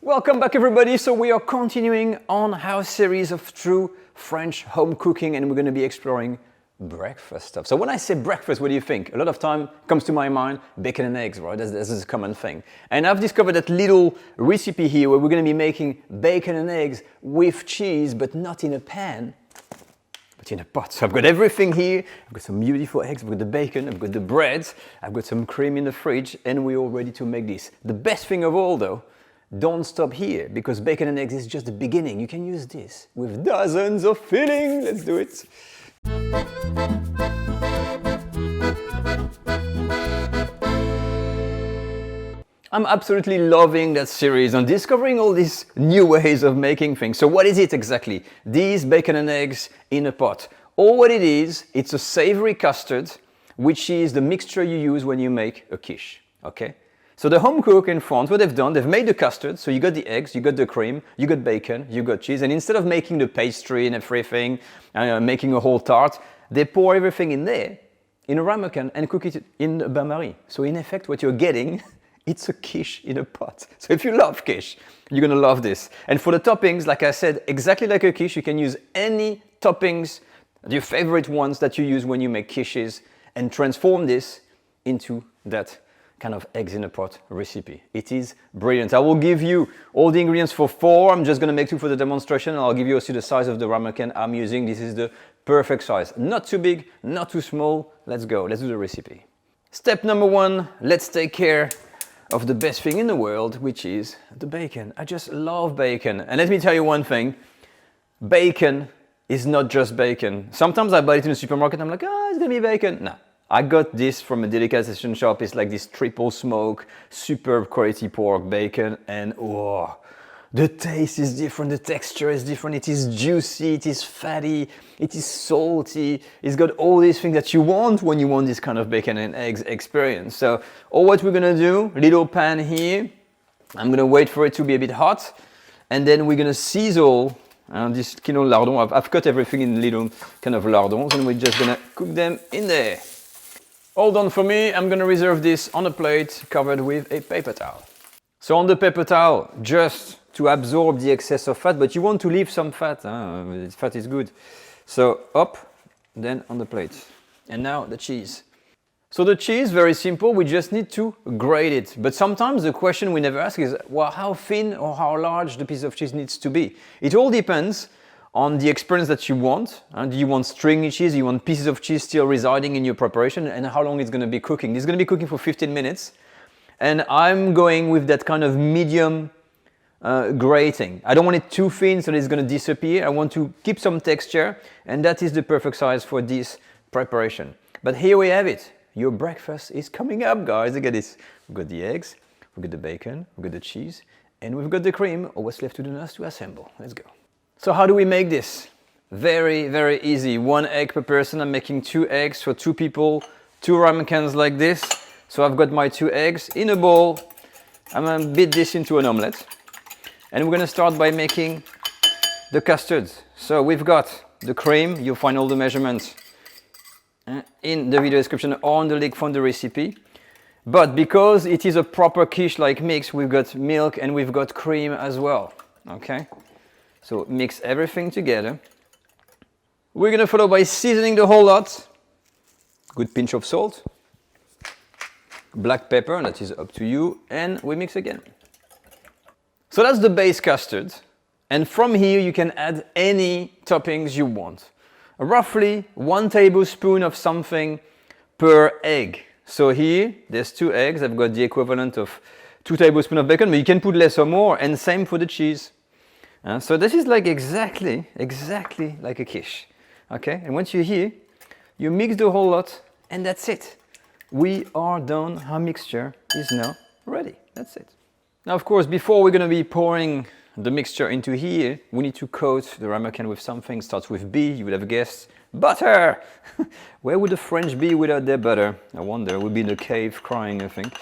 Welcome back everybody. So we are continuing on our series of true French home cooking and we're going to be exploring breakfast stuff. So when I say breakfast, what do you think? A lot of time comes to my mind, bacon and eggs, right? That's a common thing. And I've discovered that little recipe here where we're going to be making bacon and eggs with cheese, but not in a pan, but in a pot. So I've got everything here. I've got some beautiful eggs, I've got the bacon, I've got the bread, I've got some cream in the fridge, and we're all ready to make this. The best thing of all though, don't stop here, because bacon and eggs is just the beginning. You can use this with dozens of filling. Let's do it. I'm absolutely loving that series and discovering all these new ways of making things. So what is it exactly? These bacon and eggs in a pot. All what it is, it's a savory custard, which is the mixture you use when you make a quiche, okay? So the home cook in France, what they've done, they've made the custard, so you got the eggs, you got the cream, you got bacon, you got cheese, and instead of making the pastry and everything, making a whole tart, they pour everything in there, in a ramekin, and cook it in a bain-marie. So in effect, what you're getting, it's a quiche in a pot. So if you love quiche, you're gonna love this. And for the toppings, like I said, exactly like a quiche, you can use any toppings, your favorite ones that you use when you make quiches, and transform this into that kind of eggs in a pot recipe. It is brilliant. I will give you all the ingredients for 4. I'm just gonna make 2 for the demonstration, and I'll give you also the size of the ramekin I'm using. This is the perfect size. Not too big, not too small. Let's go, let's do the recipe. Step number 1, let's take care of the best thing in the world, which is the bacon. I just love bacon. And let me tell you one thing, bacon is not just bacon. Sometimes I buy it in the supermarket, I'm like, oh, it's gonna be bacon. No. I got this from a delicatessen shop. It's like this triple smoke, superb quality pork bacon, and oh, the taste is different, the texture is different, it is juicy, it is fatty, it is salty, it's got all these things that you want when you want this kind of bacon and eggs experience. So all what we're gonna do, little pan here, I'm gonna wait for it to be a bit hot, and then we're gonna sizzle this kilo lardons. I've cut everything in little kind of lardons, and we're just gonna cook them in there. All done for me. I'm gonna reserve this on a plate covered with a paper towel. So on the paper towel, just to absorb the excess of fat, but you want to leave some fat, fat is good. So up, then on the plate. And now the cheese. So the cheese, very simple, we just need to grate it. But sometimes the question we never ask is, well, how thin or how large the piece of cheese needs to be? It all depends on the experience that you want. Do you want stringy cheese? Do you want pieces of cheese still residing in your preparation? And how long it's going to be cooking? This is going to be cooking for 15 minutes. And I'm going with that kind of medium grating. I don't want it too thin so that it's going to disappear. I want to keep some texture. And that is the perfect size for this preparation. But here we have it. Your breakfast is coming up, guys. Look at this. We've got the eggs, we've got the bacon, we've got the cheese, and we've got the cream. Or what's left to do now is to assemble. Let's go. So how do we make this? Very, very easy. 1 egg per person. I'm making 2 eggs for 2 people, 2 ramekins like this. So I've got my 2 eggs in a bowl. I'm gonna beat this into an omelette. And we're gonna start by making the custard. So we've got the cream. You'll find all the measurements in the video description or on the link from the recipe. But because it is a proper quiche-like mix, we've got milk and we've got cream as well, okay? So mix everything together. We're gonna follow by seasoning the whole lot. Good pinch of salt. Black pepper, that is up to you. And we mix again. So that's the base custard. And from here you can add any toppings you want. Roughly 1 tablespoon of something per egg. So here, there's 2 eggs. I've got the equivalent of 2 tablespoons of bacon, but you can put less or more. And same for the cheese. So this is like exactly like a quiche, okay? And once you're here, you mix the whole lot, and that's it. We are done. Our mixture is now ready. That's it. Now, of course, before we're gonna be pouring the mixture into here, we need to coat the ramekin with something. Starts with B. You would have guessed butter. Where would the French be without their butter? I wonder. We'd be in a cave crying, I think.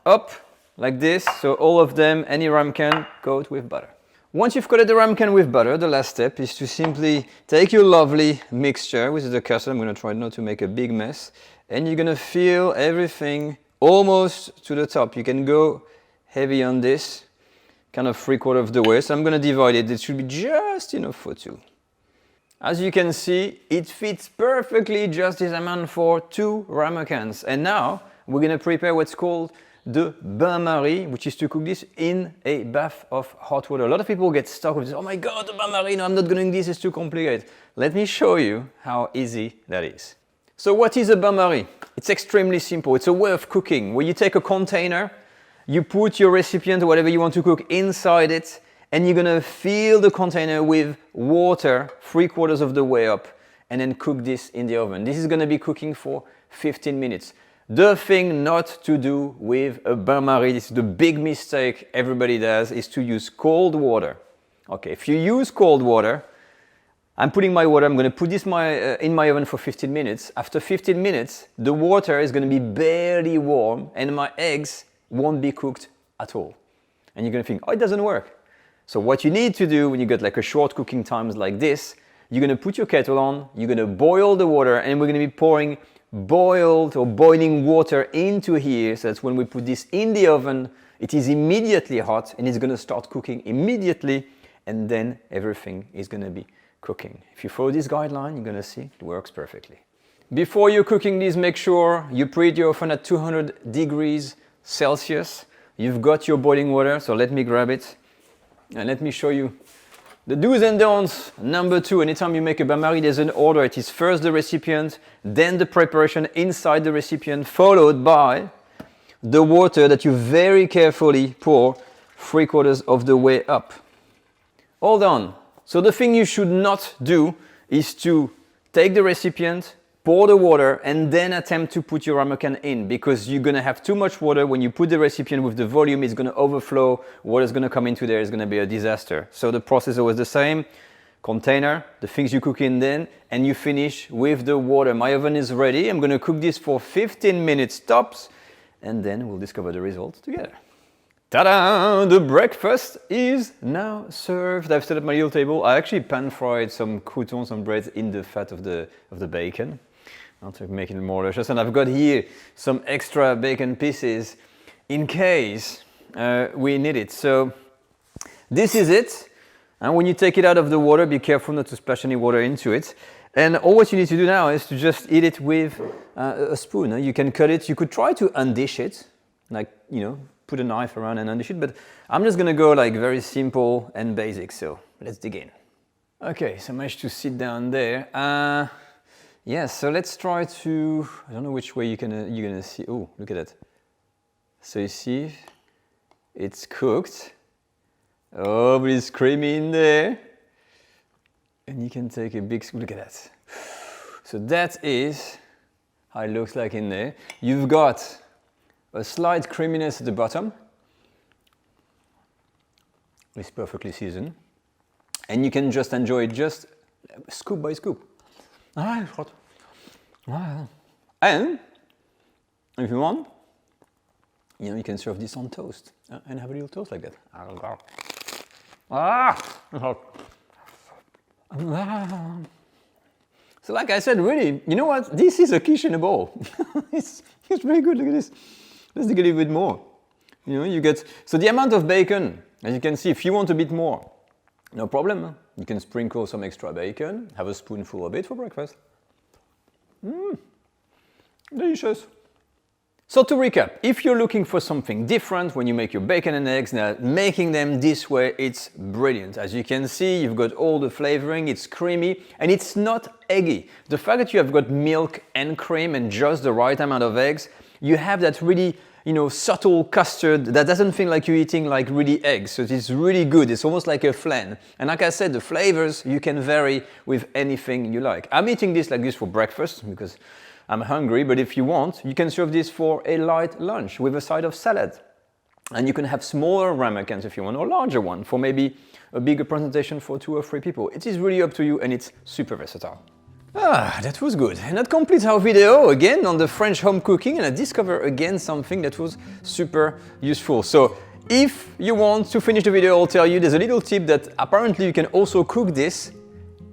Up. Like this, so all of them, any ramekin, coat with butter. Once you've coated the ramekin with butter, the last step is to simply take your lovely mixture, which is the custard. I'm going to try not to make a big mess. And you're going to fill everything almost to the top. You can go heavy on this, kind of 3/4 of the way. So I'm going to divide it. It should be just enough for 2. As you can see, it fits perfectly just this amount for 2 ramekins. And now we're going to prepare what's called the bain-marie, which is to cook this in a bath of hot water. A lot of people get stuck with this. Oh my God, the bain-marie, no, I'm not doing this, it's too complicated. Let me show you how easy that is. So what is a bain-marie? It's extremely simple. It's a way of cooking where you take a container, you put your recipient or whatever you want to cook inside it, and you're gonna fill the container with water 3/4 of the way up, and then cook this in the oven. This is gonna be cooking for 15 minutes. The thing not to do with a bain-marie, this is the big mistake everybody does, is to use cold water. Okay, if you use cold water, I'm putting my water, I'm gonna put this in my oven for 15 minutes. After 15 minutes, the water is gonna be barely warm and my eggs won't be cooked at all. And you're gonna think, oh, it doesn't work. So what you need to do when you get like a short cooking times like this, you're gonna put your kettle on, you're gonna boil the water, and we're gonna be pouring boiled or boiling water into here. So that's when we put this in the oven, it is immediately hot and it's gonna start cooking immediately, and then everything is gonna be cooking. If you follow this guideline, you're gonna see it works perfectly. Before you're cooking this, make sure you preheat your oven at 200 degrees Celsius. You've got your boiling water, so let me grab it. And let me show you the do's and don'ts. Number 2, anytime you make a bain-marie, there's an order. It is first the recipient, then the preparation inside the recipient, followed by the water that you very carefully pour 3/4 of the way up. All done. So the thing you should not do is to take the recipient, pour the water, and then attempt to put your ramekin in, because you're gonna have too much water. When you put the recipient with the volume, it's gonna overflow, water's gonna come into there, it's gonna be a disaster. So the process is always the same. Container, the things you cook in then, and you finish with the water. My oven is ready. I'm gonna cook this for 15 minutes tops, and then we'll discover the results together. Ta-da! The breakfast is now served. I've set up my little table. I actually pan-fried some croutons, some bread in the fat of the bacon. To make it more delicious. And I've got here some extra bacon pieces in case we need it. So this is it. And when you take it out of the water, be careful not to splash any water into it. And all what you need to do now is to just eat it with a spoon. You can cut it. You could try to undish it, like, you know, put a knife around and undish it. But I'm just going to go like very simple and basic. So let's dig in. Okay, so I managed to sit down there. Yes, so let's try to, I don't know which way you're gonna see. Oh, look at that. So you see, it's cooked. Oh, but it's creamy in there. And you can take a big scoop, look at that. So that is how it looks like in there. You've got a slight creaminess at the bottom. It's perfectly seasoned. And you can just enjoy it just scoop by scoop. Ah, it's hot. Ah. And if you want, you know, you can serve this on toast and have a little toast like that. Ah, it's hot. Ah. So like I said, really, you know what? This is a quiche in a bowl. it's very good. Look at this. Let's dig a little bit more. You know, you get, so the amount of bacon, as you can see, if you want a bit more, no problem. You can sprinkle some extra bacon, have a spoonful of it for breakfast. Delicious. So to recap, if you're looking for something different when you make your bacon and eggs, now making them this way, it's brilliant. As you can see, you've got all the flavoring, it's creamy, and it's not eggy. The fact that you have got milk and cream and just the right amount of eggs, you have that really, you know, subtle custard that doesn't feel like you're eating like really eggs. So it's really good. It's almost like a flan. And like I said, the flavors, you can vary with anything you like. I'm eating this like this for breakfast because I'm hungry, but if you want, you can serve this for a light lunch with a side of salad. And you can have smaller ramekins if you want, or larger one for maybe a bigger presentation for 2 or 3 people. It is really up to you, and it's super versatile. Ah, that was good. And that completes our video again on the French home cooking, and I discovered again something that was super useful. So if you want to finish the video, I'll tell you there's a little tip that apparently you can also cook this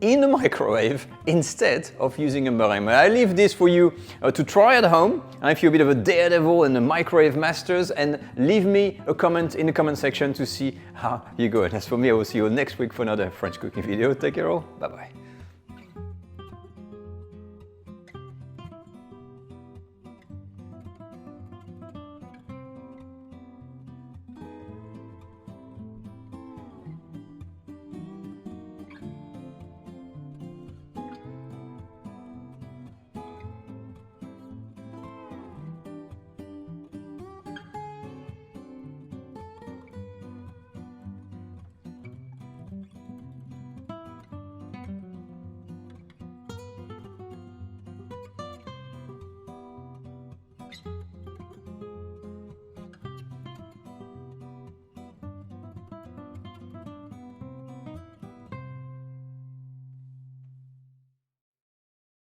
in a microwave instead of using a meringue. I leave this for you to try at home. If you're a bit of a daredevil and a microwave masters, and leave me a comment in the comment section to see how you go. And as for me, I will see you next week for another French cooking video. Take care all. Bye bye.